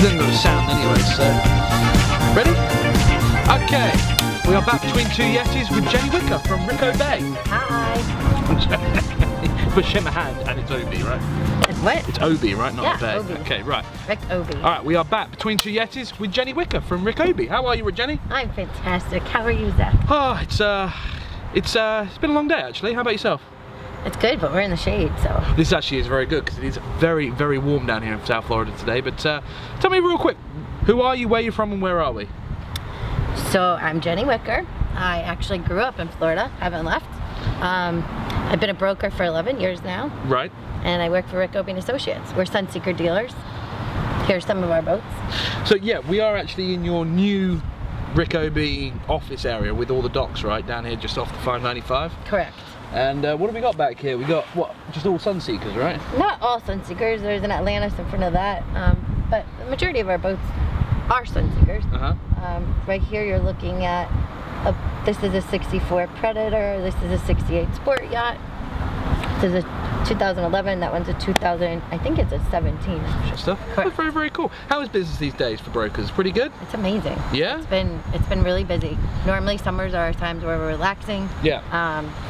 then got a sound anyway, so. Ready? Okay. We are back between two Yetis with Jenny Wicker from Rico Bay. Hi. But shake my hand, and it's Obi, right? It's what? It's Obi, right? Not yeah, Bay. Obi. Okay, right. Rick Obi. Alright, we are back between two Yetis with Jenny Wicker from Rick Obi. How are you, Jenny? I'm fantastic. How are you, Zach? Oh, it's been a long day actually. How about yourself? It's good, but we're in the shade, so. This actually is very good because it is very, very warm down here in South Florida today. But tell me real quick, who are you, where are you from, and where are we? So I'm Jenny Wicker. I actually grew up in Florida, haven't left. I've been a broker for 11 years now. Right. And I work for Rick Obi & Associates. We're Sunseeker dealers. Here's some of our boats. So yeah, we are actually in your new Rick Obi office area with all the docks, right, down here just off the 595. Correct. And what have we got back here? We got, what, just all Sunseekers, right? Not all Sunseekers. There's an Atlantis in front of that. But the majority of our boats are Sunseekers. Right here you're looking at, this is a 64 Predator, this is a 68 Sport Yacht. This is a 2011, that one's a 2000, I think it's a 17 actually. Stuff. That's very, very cool. How is business these days for brokers? Pretty good? It's amazing. Yeah? It's been really busy. Normally summers are times where we're relaxing. Yeah.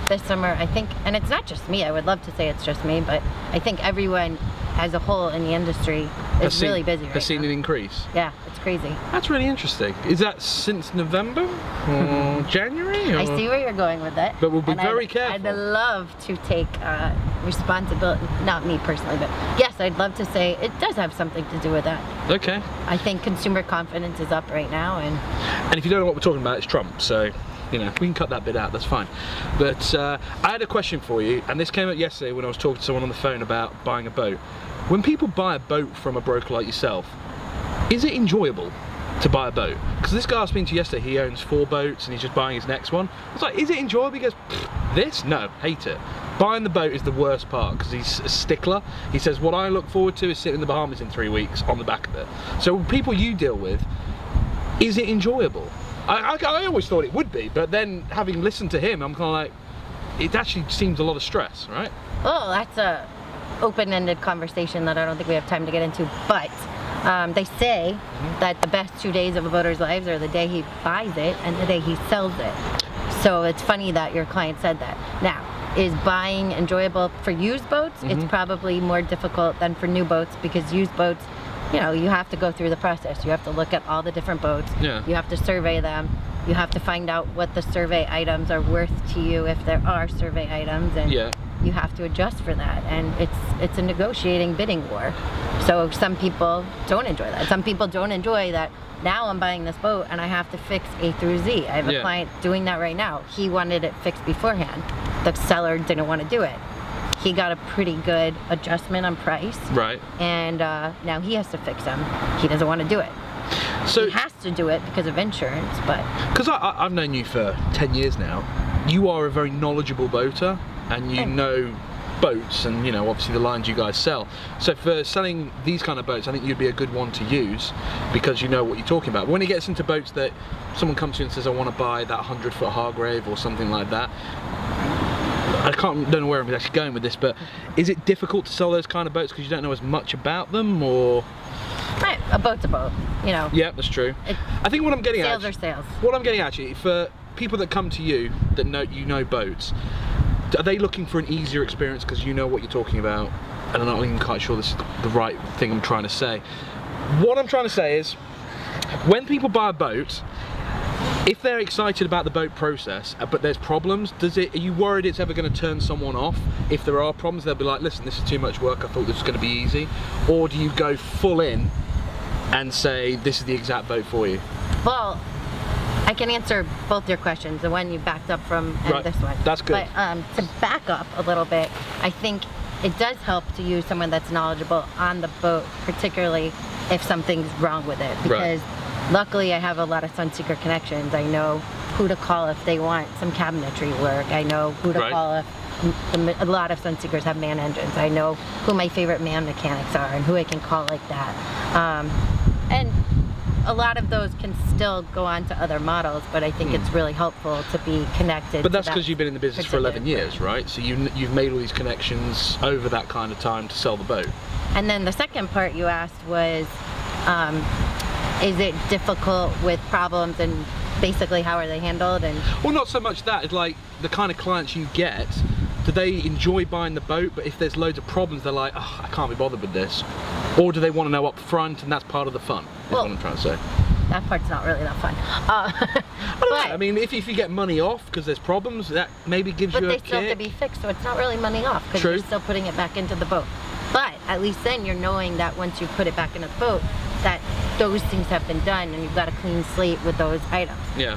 This summer I think, and it's not just me, I would love to say it's just me, but I think everyone as a whole in the industry is really busy right now. Has seen an increase? Yeah, it's crazy. That's really interesting. Is that since November or January? Or? I see where you're going with it. But we'll be very careful. I'd love to take responsibility, not me personally, but yes, I'd love to say it does have something to do with that. Okay. I think consumer confidence is up right now, and if you don't know what we're talking about, it's Trump, so you know, we can cut that bit out, that's fine. But I had a question for you, and this came up yesterday when I was talking to someone on the phone about buying a boat. When people buy a boat from a broker like yourself, is it enjoyable to buy a boat? Because this guy I was speaking to yesterday, he owns 4 boats and he's just buying his next one. I was like, is it enjoyable? He goes, this? No, hate it. Buying the boat is the worst part because he's a stickler. He says, what I look forward to is sitting in the Bahamas in 3 weeks on the back of it. So people you deal with, is it enjoyable? I always thought it would be, but then having listened to him, I'm kind of like, it actually seems a lot of stress, right? Oh, that's a open-ended conversation that I don't think we have time to get into, but they say that the best 2 days of a boater's lives are the day he buys it and the day he sells it. So it's funny that your client said that. Now, is buying enjoyable for used boats? It's probably more difficult than for new boats because used boats, you know, you have to go through the process. You have to look at all the different boats. Yeah. You have to survey them. You have to find out what the survey items are worth to you if there are survey items, and you have to adjust for that. And it's a negotiating bidding war. So some people don't enjoy that. Some people don't enjoy that. Now I'm buying this boat and I have to fix A through Z. I have a client doing that right now. He wanted it fixed beforehand. The seller didn't want to do it. He got a pretty good adjustment on price. Right. And now he has to fix them. He doesn't want to do it. So he has to do it because of insurance, but... Because I've known you for 10 years now. You are a very knowledgeable boater and you know boats and, you know, obviously the lines you guys sell. So for selling these kind of boats, I think you'd be a good one to use because you know what you're talking about. When it gets into boats that someone comes to you and says, I want to buy that 100-foot Hargrave or something like that, don't know where I'm actually going with this, but is it difficult to sell those kind of boats because you don't know as much about them, or? Right, a boat's a boat, you know. Yeah, that's true. I think what I'm getting at, sales are sales. What I'm getting at, actually, for people that come to you that know boats, are they looking for an easier experience because you know what you're talking about? And I'm not even quite sure this is the right thing I'm trying to say. What I'm trying to say is, when people buy a boat, if they're excited about the boat process, but there's problems, are you worried it's ever going to turn someone off? If there are problems, they'll be like, listen, this is too much work, I thought this was going to be easy. Or do you go full in and say, this is the exact boat for you? Well, I can answer both your questions, the one you backed up from and this one. That's good. But to back up a little bit, I think it does help to use someone that's knowledgeable on the boat, particularly if something's wrong with it. Because luckily I have a lot of Sunseeker connections. I know who to call if they want some cabinetry work. I know who to call if a lot of Sunseekers have man engines. I know who my favorite man mechanics are and who I can call like that. And a lot of those can still go on to other models, but I think it's really helpful to be connected. But that's because you've been in the business for 11 years, right? So you've made all these connections over that kind of time to sell the boat. And then the second part you asked was, Is it difficult with problems, and basically how are they handled? And well, not so much that. It's like the kind of clients you get. Do they enjoy buying the boat, but if there's loads of problems, they're like, oh, I can't be bothered with this? Or do they want to know up front, and that's part of the fun, is what I'm trying to say. That part's not really that fun. I mean, if you get money off because there's problems, that maybe gives you a kick. But they still have to be fixed, so it's not really money off, because you're still putting it back into the boat. But at least then you're knowing that once you put it back into the boat, that those things have been done, and you've got a clean slate with those items. Yeah.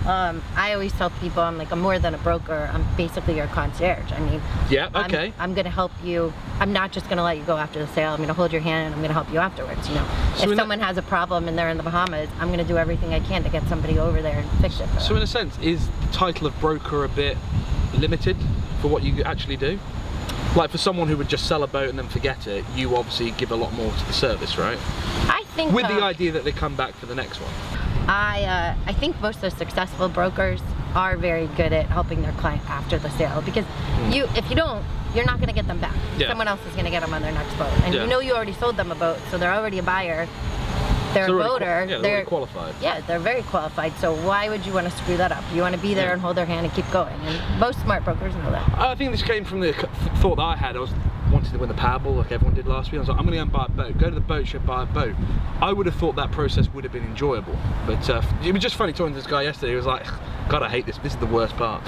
I always tell people, I'm more than a broker. I'm basically your concierge. I mean, yeah, okay. I'm going to help you. I'm not just going to let you go after the sale. I'm going to hold your hand, and I'm going to help you afterwards. You know, so if someone has a problem and they're in the Bahamas, I'm going to do everything I can to get somebody over there and fix it for them. So in a sense, is the title of broker a bit limited for what you actually do? Like for someone who would just sell a boat and then forget it, you obviously give a lot more to the service, right? I think with the idea that they come back for the next one. I think most of the successful brokers are very good at helping their client after the sale, because if you don't, you're not going to get them back. Yeah. Someone else is going to get them on their next boat, and you know you already sold them a boat, so they're already a buyer. They're a boater. Yeah, they're qualified. Yeah, they're very qualified. So why would you want to screw that up? You want to be there and hold their hand and keep going. And most smart brokers know that. I think this came from the thought that I had. I was wanting to win the Powerball like everyone did last week. I was like, I'm going to go and buy a boat. Go to the boat show, buy a boat. I would have thought that process would have been enjoyable. But it was just funny talking to this guy yesterday. He was like, God, I hate this. This is the worst part.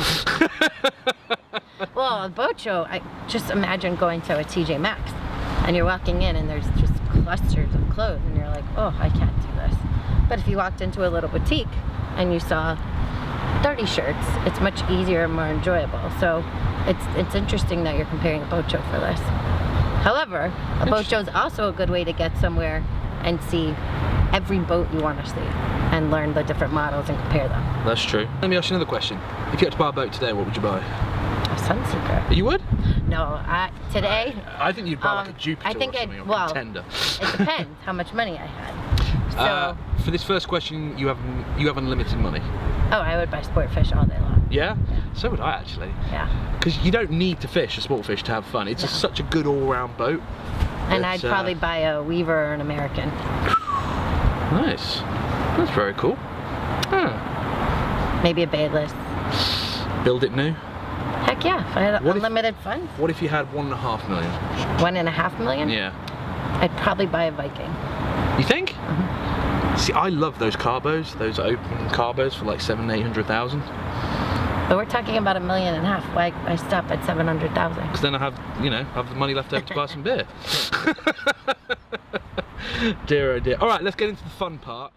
Well, a boat show, I just imagine going to a TJ Maxx and you're walking in and there's just clusters of clothes and you're like, oh, I can't do this. But if you walked into a little boutique and you saw 30 shirts, it's much easier and more enjoyable. So it's interesting that you're comparing a boat show for this. However, a boat show is also a good way to get somewhere and see every boat you want to see and learn the different models and compare them. That's true. Let me ask you another question. If you had to buy a boat today, what would you buy? A Sunseeker. You would? No, today. I think you'd buy like a Jupiter or something, or a Contender. It depends how much money I had. So for this first question, you have unlimited money. Oh, I would buy sport fish all day long. Yeah? So would I actually. Yeah. Because you don't need to fish a sport fish to have fun. It's such a good all-round boat. And I'd probably buy a Weaver or an American. Nice. That's very cool. Huh. Maybe a Bayless. Build it new? Heck yeah, if I had unlimited funds. What if you had $1.5 million? $1.5 million? Yeah. I'd probably buy a Viking. You think? See, I love those carbos, those open carbos for like $700,000-800,000. But we're talking about $1.5 million. Why I stop at 700,000? Because then I have the money left over to buy some beer. Dear oh dear. All right, let's get into the fun part.